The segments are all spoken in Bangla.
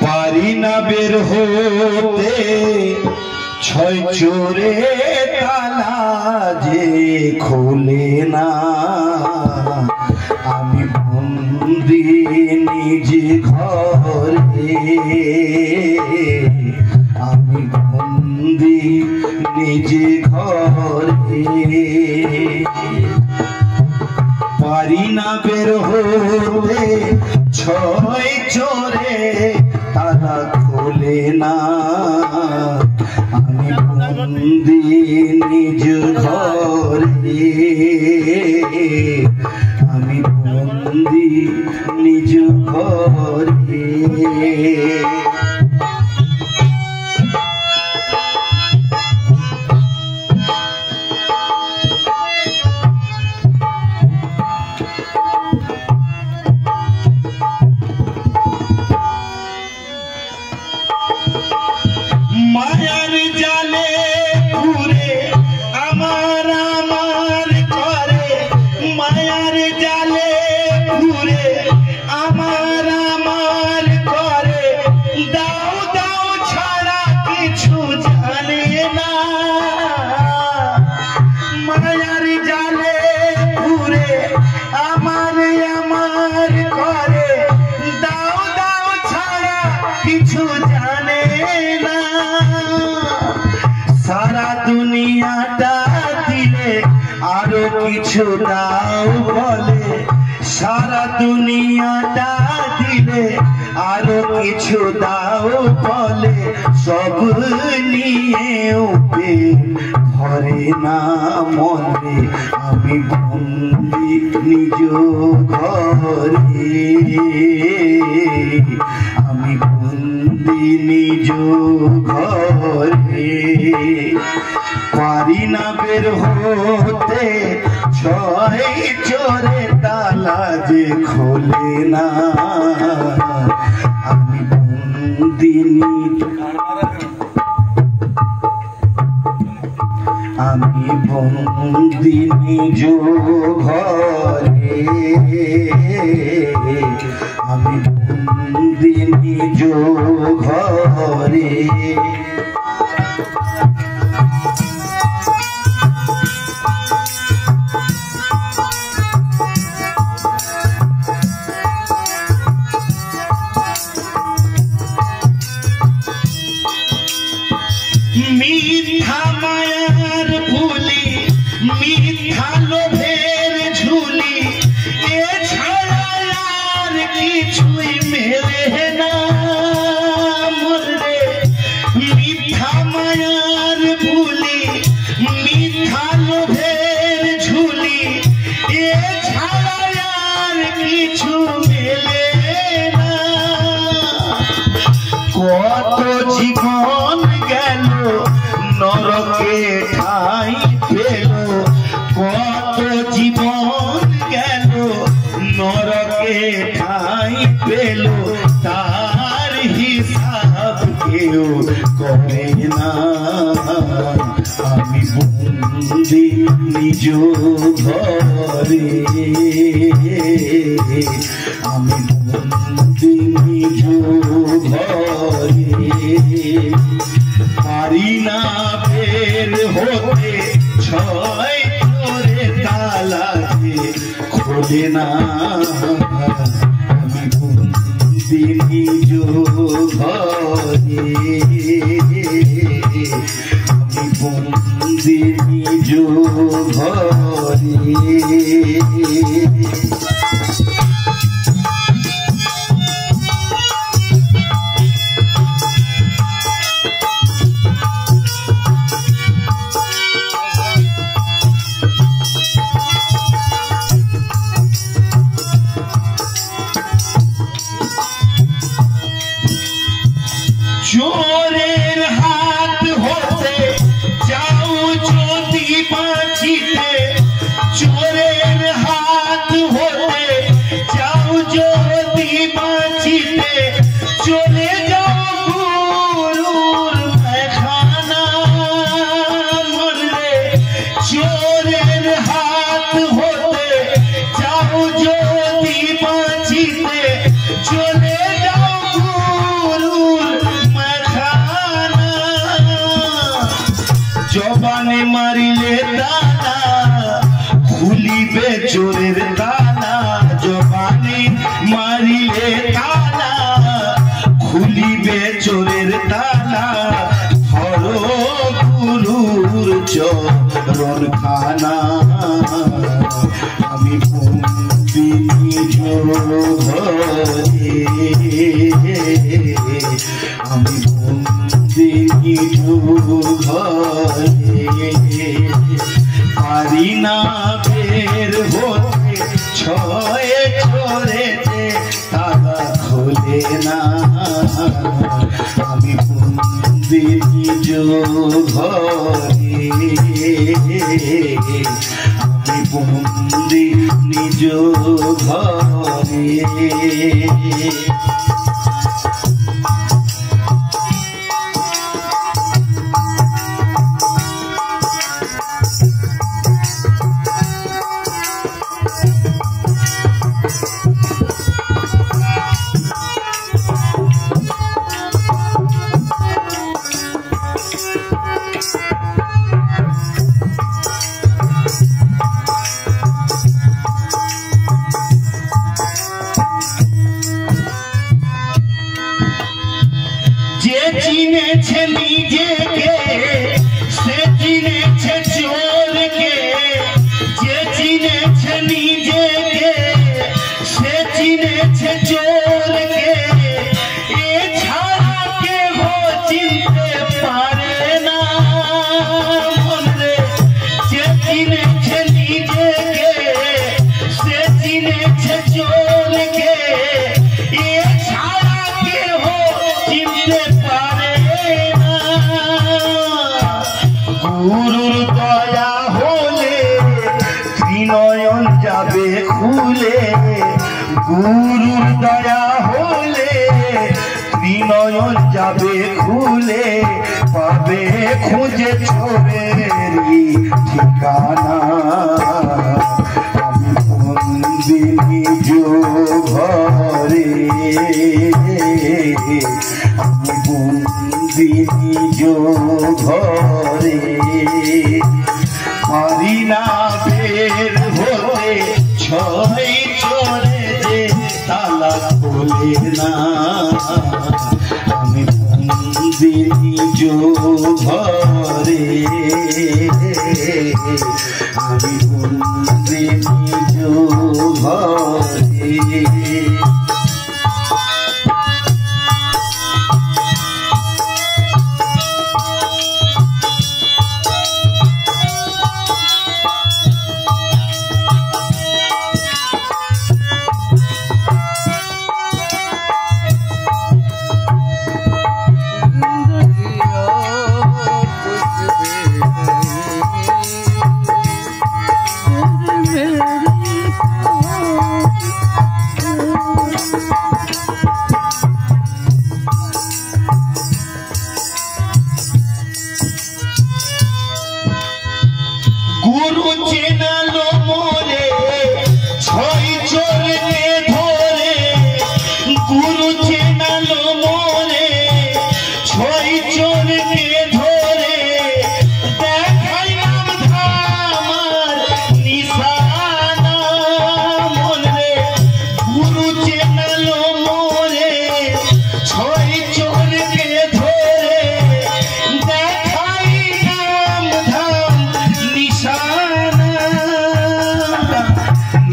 পারি না বের হতে ছয় চোরে তালা যে খোলে না। আমি বন্দি নিজ ঘরে, আমি বন্দি নিজ ঘরে। পারি না বের হতে ছয় চোরে তালা খোলে না। আমি বন্দি নিজ ঘরে, আমি বন্দি নিজ ঘরে। মায়ার জালে ঘুরে আমার আমার করে, মায়ার জালে ঘুরে আমার আমার করে। দাও দাও ছাড়া কিছু জানে না। মায়ার জালে ঘুরে আমার আমার করে, দাও দাও ছাড়া কিছু জানে না। সারা দুনিয়াটা দিলে আরো কিছু দাও বলে, সারা দুনিয়াটা দিলে আরো কিছু দাও বলে। সব নিয়েও ধরে না মনে। আমি বন্দি নিজ ঘরে, আমি বন্দি নিজ ঘরে। পারি না বের হতে ছয় চোরে তালা যে খোলে না। আমি বন্দি আমি বন্দি নিজ ঘরে, আমি বন্দি নিজ ঘরে। মিথ্যা মায়ার ভুলি, মিথ্যা লোভের ঝুলি, এছাড়া আর কিছুই মেলে না মরে। মিথ্যা মায়ার ভুলি, মিথ্যা লোভের ঝুলি, এছাড়া আর কিছু মেলে না। কত জীবন গেল নরকে ঠাই পেল, কত জীবন গেল নরকে ঠাই পেল। তার হিসাব কেউ করে না। আমি বন্দি নিজ ঘরে, আমি বন্দি নিজ ঘরে। পারি না বের হতে ছয় চোরে তালা যে খোলে না। আমি বন্দি নিজ ঘরে, আমি বন্দি নিজ ঘরে। চোরের হাত হতে যাও যদি বাঁচিতে, চোরের হাত হতে যাও যদি বাঁচিতে। চলে যাও গুরুর মেখানা মরলে, চোরের হাত হতে যাও যদি বাঁচিতে। চলে জীবন খানা আমি বন্দি নিজ ঘরে আমি বন্দি নিজ ঘরে পারি না বের হতে ছয়ে ছড়েতে তালা খোলে না আমি বন্দি নিজ ঘরে আমি বন্দি নিজ ঘরে যে চিনেছে নিজেকে সে চিনেছে চোরকে যে চিনেছে নিজেকে সে চিনেছে চোরকে এছাড়া কেহ চিনতে পারে না মনে যে চিনেছে নিজেকে সে চিনেছে চোরকে এছাড়া কেহ চিনতে পারে না গুরুর দয়া হলে ত্রিনয়ন যাবে খুলে গুরুর দয়া হলে ত্রিনয়ন যাবে খুলে পাবে খুঁজে চোরেরই ঠিকানা আমি বন্দি নিজ ঘরে আমি বন্দি নিজ ঘরে পারি না বের হতে ছয় চড়ে যে তালা খোলে না আমি বন্দি নিজ ঘরে আমি বন্দি নিজ ঘরে গুরু চেনালো মোরে ছয় চোরকে ধরে গুরু চেনালো মোরে ছয় চোরকে ধরে দেখাইলাম ধামার নিশানা মনে গুরু চেনালো মোরে ছয় চোরকে ধরে দেখাইলাম ধাম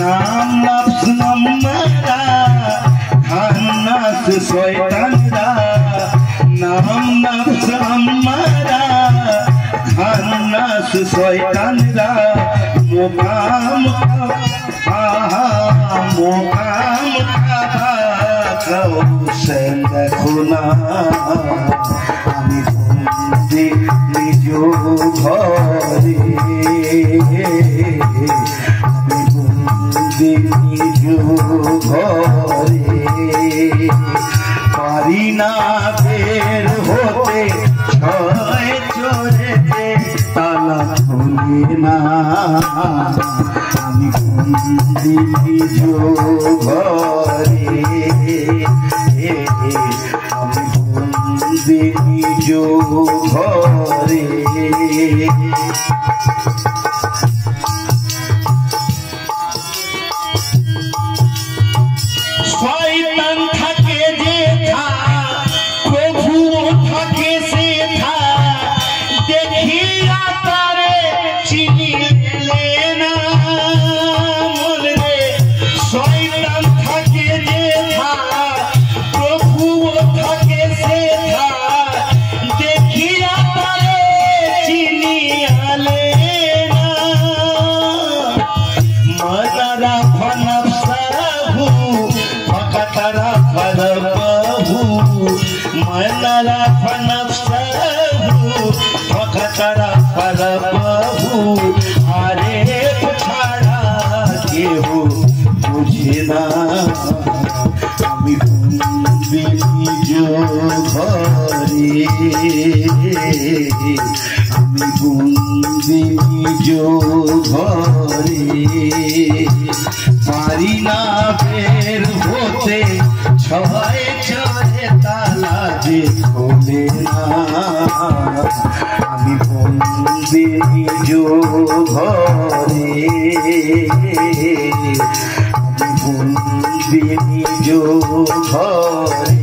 নাম নফস নামারা খান্নাস শয়তানরা নাম নফস আমারা খান্নাস শয়তানরা মোকাম মোকাম খাও সে দেখো না আমি বন্দি নিজ ঘরে আমি বন্দি নিজ ঘরে পারি না বের হতে ছয় চোরেতে তালা খোলে না আমি বন্দি নিজ ঘরে আমি বন্দি নিজ ঘরে শয়তান থাকে যেথা প্রভুও থাকে সেথা দেখিয়া তারে চিনি बाहू मनारा फनफसहू फखतरा पर बाहू अरे छाड़ा के हो मुझे ना আমি বন্দি নিজ ঘরে আমি বন্দি নিজ ঘরে পারি না বের হতে ছয় চরে তালা যে খোলে না আমি বন্দি নিজ ঘরে আমি বন্দি নিজ ঘরে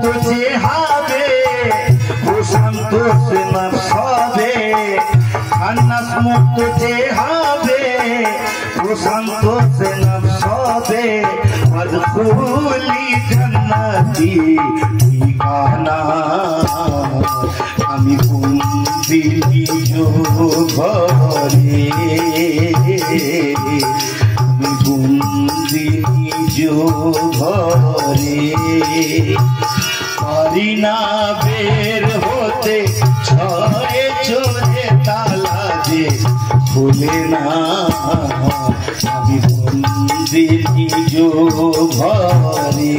तुझे हावे प्रशांत से न सदे अन्नस मुक्त तुझे हावे प्रशांत से न सदे मदखुली जन्नती ठिकाना আমি বন্দি নিজ ঘরে আমি বন্দি নিজ ঘরে পারি না বের হতে ছয়ে চোরে তালা যে খুলে না আমি বন্দি নিজ ঘরে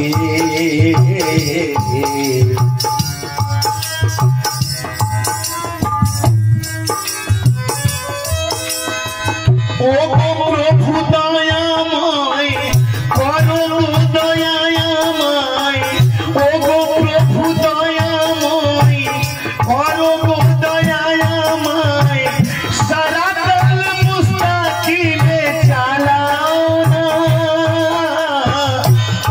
ও প্রভু দয়াময় করো দয়াময় ও প্রভু দয়াময় করো দয়াময় সারাতাল মুস্তাকিমে চালাও না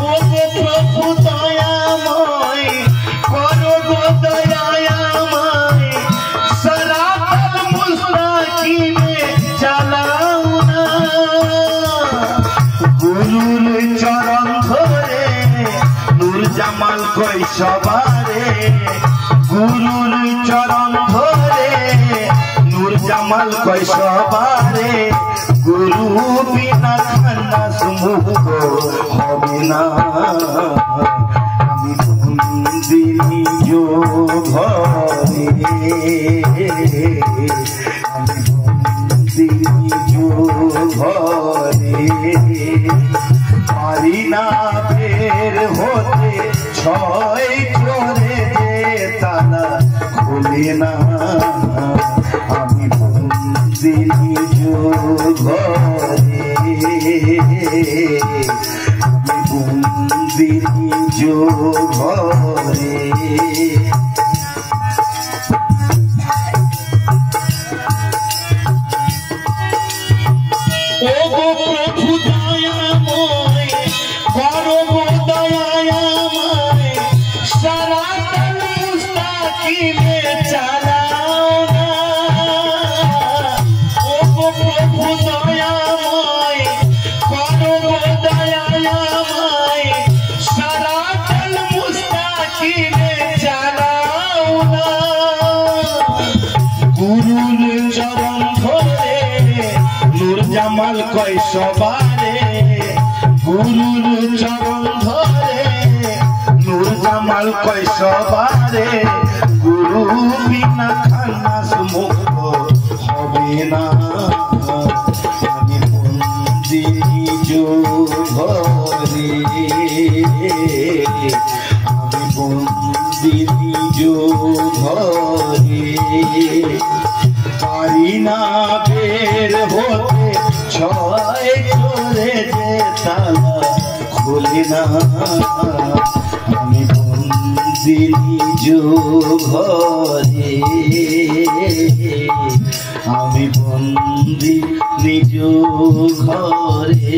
ও প্রভু দয়াময় করো দয়াময় সারাতাল মুস্তাকিমে চালাও গুরুর চরণ ধরে নূর জামাল কই সবারে গুরুর চরণ ধরে নূর জামাল কই সবারে গুরু বিনা খান্নাস মুক্ত হবে না আমি বন্দি নিজ ঘরে আমি বন্দি নিজ ঘরে পারি না বের হতে ছয় চোরে তালা খুলে না আমি বন্দি নিজ ঘরে আমি বন্দি নিজ ঘরে ও প্রভু দয়াময় করো দয়াময় সারাতাল মুস্তাকিমে চালাও না ও প্রভু দয়াময় করো দয়াময় সারাতাল মুস্তাকিমে চালাও না গুরুর চরণ ধরে নূর জামাল কয় সবারে গুরুর চরণ ধরে নূর জামাল কয় সবারে গুরু বিনা খান্নাস মুক্ত হবে না আমি বন্দি নিজ ঘরে আমি বন্দি নিজ ঘরে পারি না বের হতে ছয় চোরে তালা খুলে না আমি বন্দি নিজ ঘরে আমি বন্দি নিজ ঘরে।